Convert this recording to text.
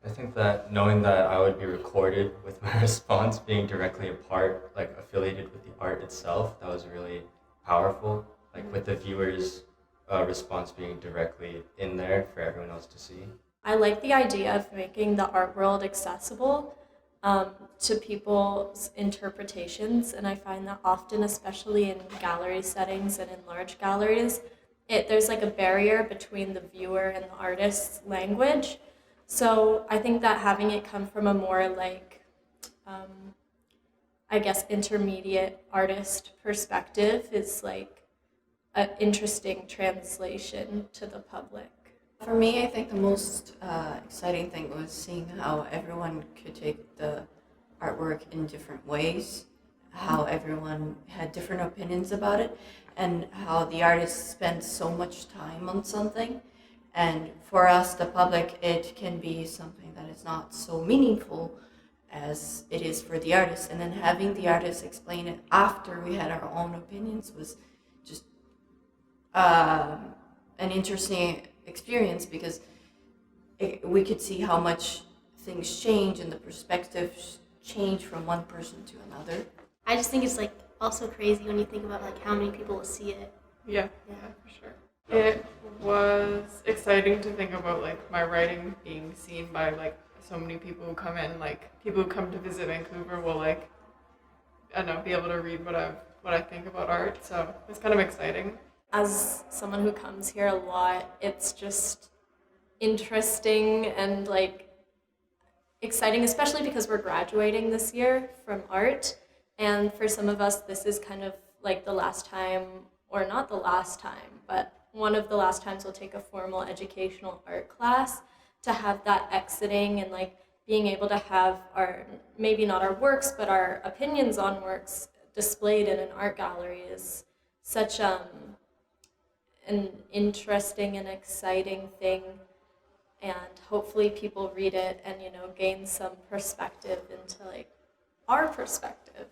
I think that knowing that I would be recorded with my response being directly a part, like affiliated with the art itself, that was really powerful. Like with the viewers' response being directly in there for everyone else to see. I like the idea of making the art world accessible to people's interpretations, and I find that often, especially in gallery settings and in large galleries, there's like a barrier between the viewer and the artist's language. So I think that having it come from a more like, um, I guess, intermediate artist perspective is like an interesting translation to the public. For me, I think the most exciting thing was seeing how everyone could take the artwork in different ways, how everyone had different opinions about it, and how the artist spent so much time on something. And for us, the public, it can be something that is not so meaningful as it is for the artist. And then having the artist explain it after we had our own opinions was just an interesting experience because we could see how much things change and the perspectives change from one person to another. I just think it's like also crazy when you think about like how many people will see it. Yeah, for sure. It was exciting to think about like my writing being seen by like so many people who come in, like people who come to visit Vancouver will like, I don't know, be able to read what I think about art. So it's kind of exciting. As someone who comes here a lot, it's just interesting and like exciting, especially because we're graduating this year from art. And for some of us, this is kind of like the last time, or not the last time, but one of the last times we'll take a formal educational art class. To have that exiting and like being able to have our, maybe not our works, but our opinions on works displayed in an art gallery is such an interesting and exciting thing, and hopefully people read it and gain some perspective into like our perspective.